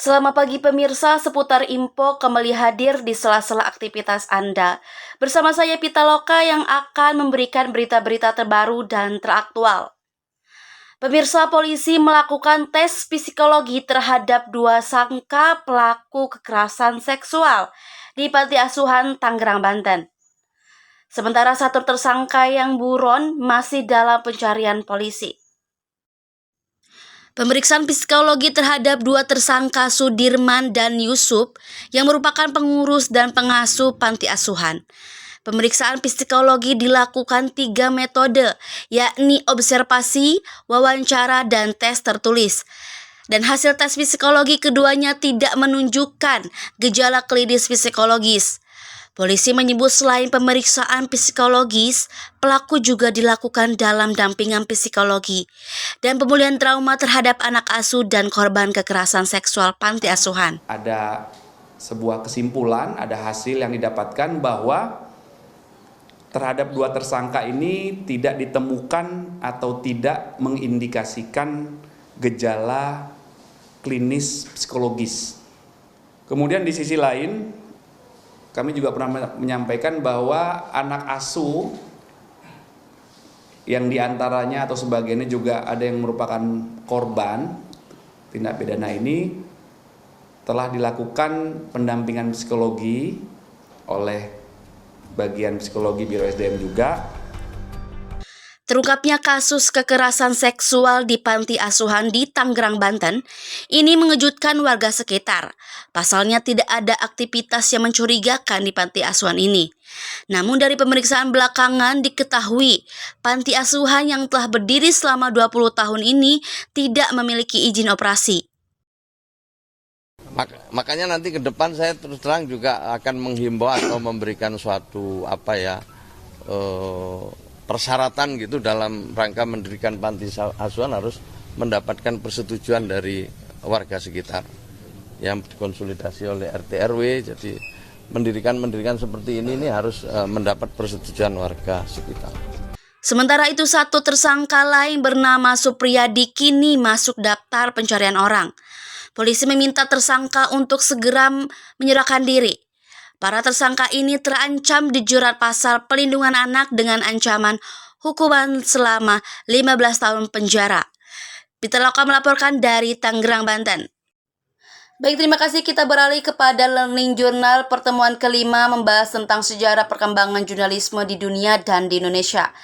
Selamat pagi pemirsa, seputar info kembali hadir di sela-sela aktivitas Anda. Bersama saya Pitaloka yang akan memberikan berita-berita terbaru dan teraktual. Pemirsa, polisi melakukan tes psikologi terhadap 2 sangka pelaku kekerasan seksual di Panti Asuhan Tangerang, Banten. Sementara satu tersangka yang buron masih dalam pencarian polisi. Pemeriksaan psikologi terhadap 2 tersangka Sudirman dan Yusuf yang merupakan pengurus dan pengasuh panti asuhan. Pemeriksaan psikologi dilakukan 3 metode, yakni observasi, wawancara, dan tes tertulis. Dan hasil tes psikologi keduanya tidak menunjukkan gejala klinis psikologis. Polisi menyebut selain pemeriksaan psikologis, pelaku juga dilakukan dalam dampingan psikologi dan pemulihan trauma terhadap anak asuh dan korban kekerasan seksual panti asuhan. Ada sebuah kesimpulan, ada hasil yang didapatkan bahwa terhadap 2 tersangka ini tidak ditemukan atau tidak mengindikasikan gejala klinis psikologis. Kemudian di sisi lain, kami juga pernah menyampaikan bahwa anak asuh yang diantaranya atau sebagiannya juga ada yang merupakan korban tindak pidana ini telah dilakukan pendampingan psikologi oleh bagian psikologi Biro SDM juga. Terungkapnya kasus kekerasan seksual di Panti Asuhan di Tangerang, Banten, ini mengejutkan warga sekitar. Pasalnya tidak ada aktivitas yang mencurigakan di Panti Asuhan ini. Namun dari pemeriksaan belakangan diketahui, Panti Asuhan yang telah berdiri selama 20 tahun ini tidak memiliki izin operasi. Makanya nanti ke depan saya terus terang juga akan menghimbau atau memberikan suatu persyaratan gitu dalam rangka mendirikan panti asuhan harus mendapatkan persetujuan dari warga sekitar yang dikonsolidasi oleh RT RW. Jadi mendirikan seperti ini harus mendapat persetujuan warga sekitar. Sementara itu satu tersangka lain bernama Supriyadi kini masuk daftar pencarian orang. Polisi meminta tersangka untuk segera menyerahkan diri. Para tersangka ini terancam dijerat pasal pelindungan anak dengan ancaman hukuman selama 15 tahun penjara. Pitaloka melaporkan dari Tangerang, Banten. Baik, terima kasih. Kita beralih kepada Learning Journal. Pertemuan kelima membahas tentang sejarah perkembangan jurnalisme di dunia dan di Indonesia.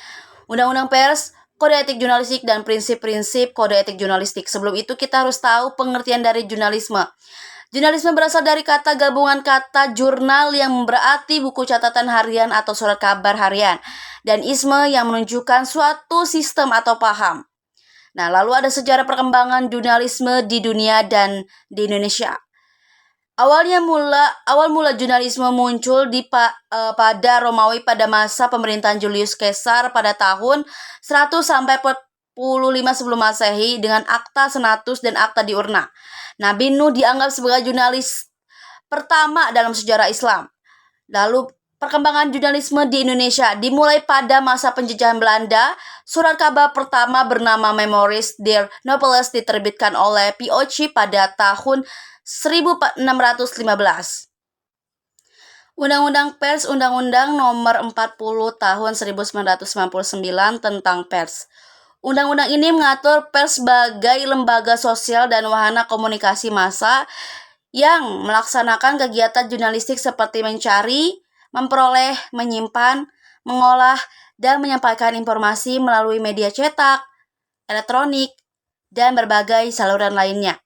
Undang-undang pers, kode etik jurnalistik, dan prinsip-prinsip kode etik jurnalistik. Sebelum itu kita harus tahu pengertian dari jurnalisme. Jurnalisme berasal dari kata gabungan kata jurnal yang berarti buku catatan harian atau surat kabar harian, dan isme yang menunjukkan suatu sistem atau paham. Nah, lalu ada sejarah perkembangan jurnalisme di dunia dan di Indonesia. Awal mula jurnalisme muncul pada Romawi pada masa pemerintahan Julius Caesar pada tahun 100 sampai 45 sebelum Masehi dengan Akta Senatus dan Akta Diurna. Nabi Nuh dianggap sebagai jurnalis pertama dalam sejarah Islam. Lalu perkembangan jurnalisme di Indonesia dimulai pada masa penjajahan Belanda. Surat kabar pertama bernama Memories der Nobles diterbitkan oleh POC pada tahun 1615. Undang-Undang Pers, Undang-Undang Nomor 40 Tahun 1999 tentang pers. Undang-undang ini mengatur pers sebagai lembaga sosial dan wahana komunikasi massa yang melaksanakan kegiatan jurnalistik seperti mencari, memperoleh, menyimpan, mengolah, dan menyampaikan informasi melalui media cetak, elektronik, dan berbagai saluran lainnya.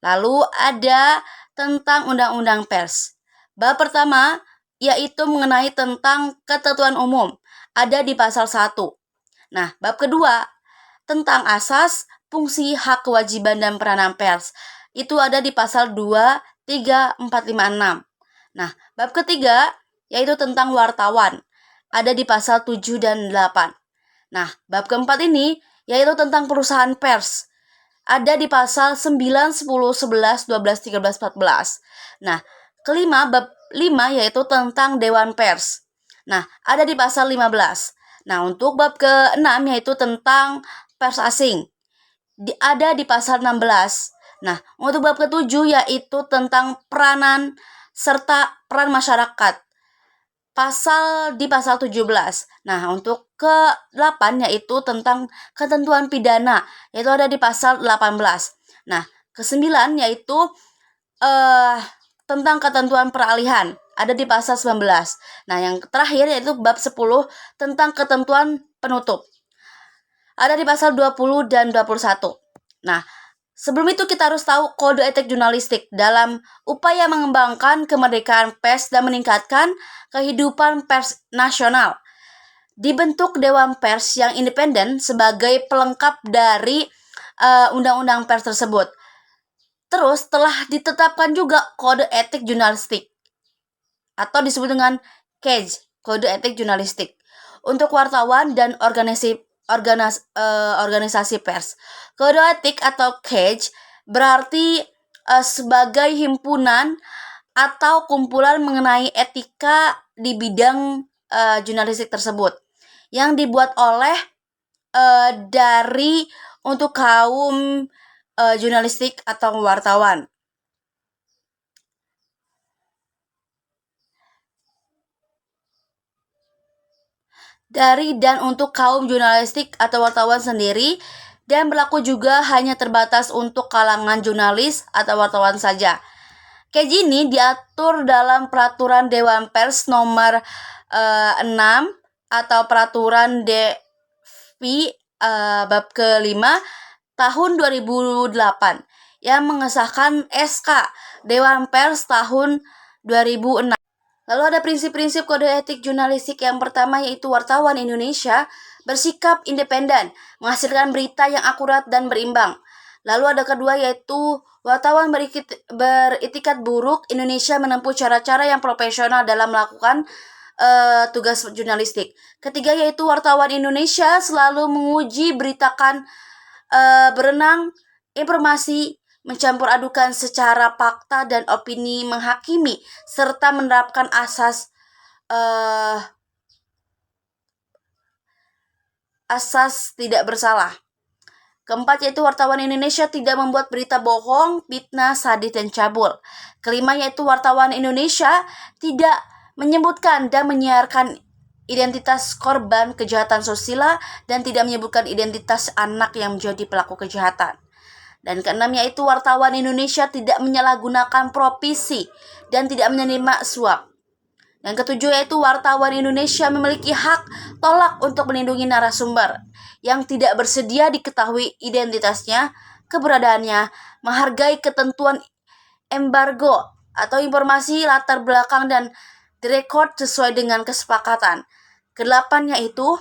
Lalu ada tentang Undang-Undang Pers. Bab pertama yaitu mengenai tentang ketentuan umum, ada di pasal 1. Nah, bab kedua tentang asas, fungsi, hak, kewajiban, dan peranan pers. Itu ada di pasal 2, 3, 4, 5, 6. Nah, bab ketiga yaitu tentang wartawan. Ada di pasal 7 dan 8. Nah, bab keempat ini yaitu tentang perusahaan pers. Ada di pasal 9, 10, 11, 12, 13, 14. Nah, kelima, bab 5 yaitu tentang dewan pers. Nah, ada di pasal 15. Nah, untuk bab ke-6 yaitu tentang pers asing. Ada di pasal 16. Nah, untuk bab ke-7 yaitu tentang peranan serta peran masyarakat. Pasal 17. Nah, untuk ke-8 yaitu tentang ketentuan pidana, yaitu ada di pasal 18. Nah, ke-9 yaitu tentang ketentuan peralihan, ada di pasal 19. Nah, yang terakhir yaitu bab 10 tentang ketentuan penutup, ada di pasal 20 dan 21. Nah, sebelum itu kita harus tahu kode etik jurnalistik dalam upaya mengembangkan kemerdekaan pers dan meningkatkan kehidupan pers nasional. Dibentuk Dewan Pers yang independen sebagai pelengkap dari undang-undang pers tersebut. Terus telah ditetapkan juga kode etik jurnalistik atau disebut dengan KEJ, kode etik jurnalistik, untuk wartawan dan organisasi pers. Kode etik atau KEJ berarti sebagai himpunan atau kumpulan mengenai etika di bidang jurnalistik tersebut yang dibuat oleh dari untuk kaum jurnalistik atau wartawan. Dari dan untuk kaum jurnalistik atau wartawan sendiri, dan berlaku juga hanya terbatas untuk kalangan jurnalis atau wartawan saja. KEJ ini diatur dalam Peraturan Dewan Pers nomor 6 atau Peraturan DP bab ke-5 tahun 2008 yang mengesahkan SK Dewan Pers tahun 2006. Lalu ada prinsip-prinsip kode etik jurnalistik. Yang pertama yaitu wartawan Indonesia bersikap independen, menghasilkan berita yang akurat dan berimbang. Lalu ada kedua yaitu wartawan beritikat buruk, Indonesia menempuh cara-cara yang profesional dalam melakukan tugas jurnalistik. Ketiga yaitu wartawan Indonesia selalu menguji beritakan berenang informasi, mencampur adukan secara fakta dan opini, menghakimi serta menerapkan asas tidak bersalah. Keempat yaitu wartawan Indonesia tidak membuat berita bohong, fitnah, sadis, dan cabul. Kelima yaitu wartawan Indonesia tidak menyebutkan dan menyiarkan identitas korban kejahatan sosial dan tidak menyebutkan identitas anak yang menjadi pelaku kejahatan. Dan keenam yaitu wartawan Indonesia tidak menyalahgunakan profesi dan tidak menerima suap. Dan ketujuh yaitu wartawan Indonesia memiliki hak tolak untuk melindungi narasumber yang tidak bersedia diketahui identitasnya, keberadaannya, menghargai ketentuan embargo atau informasi latar belakang dan direkod sesuai dengan kesepakatan. Kedelapan yaitu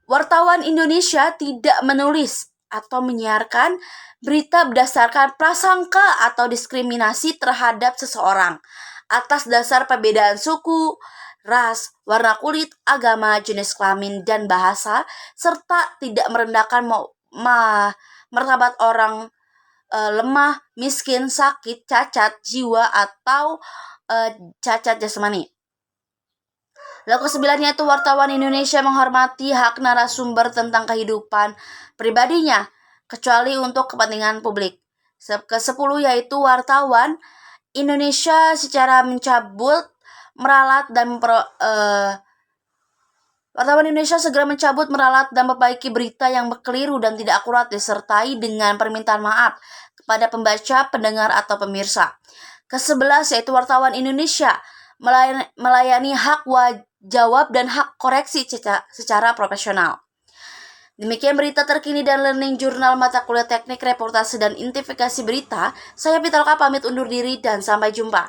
wartawan Indonesia tidak menulis atau menyiarkan berita berdasarkan prasangka atau diskriminasi terhadap seseorang atas dasar perbedaan suku, ras, warna kulit, agama, jenis kelamin, dan bahasa, serta tidak merendahkan martabat orang lemah, miskin, sakit, cacat jiwa, atau cacat jasmani. Lalu kesembilannya itu wartawan Indonesia menghormati hak narasumber tentang kehidupan pribadinya, kecuali untuk kepentingan publik. Ke-10 yaitu wartawan Indonesia secara mencabut, meralat, dan wartawan Indonesia segera mencabut, meralat, dan memperbaiki berita yang keliru dan tidak akurat disertai dengan permintaan maaf kepada pembaca, pendengar, atau pemirsa. Ke-11 yaitu wartawan Indonesia melayani hak jawab dan hak koreksi secara profesional. Demikian berita terkini dan learning jurnal mata kuliah teknik reportase dan identifikasi berita. Saya Pitaloka pamit undur diri dan sampai jumpa.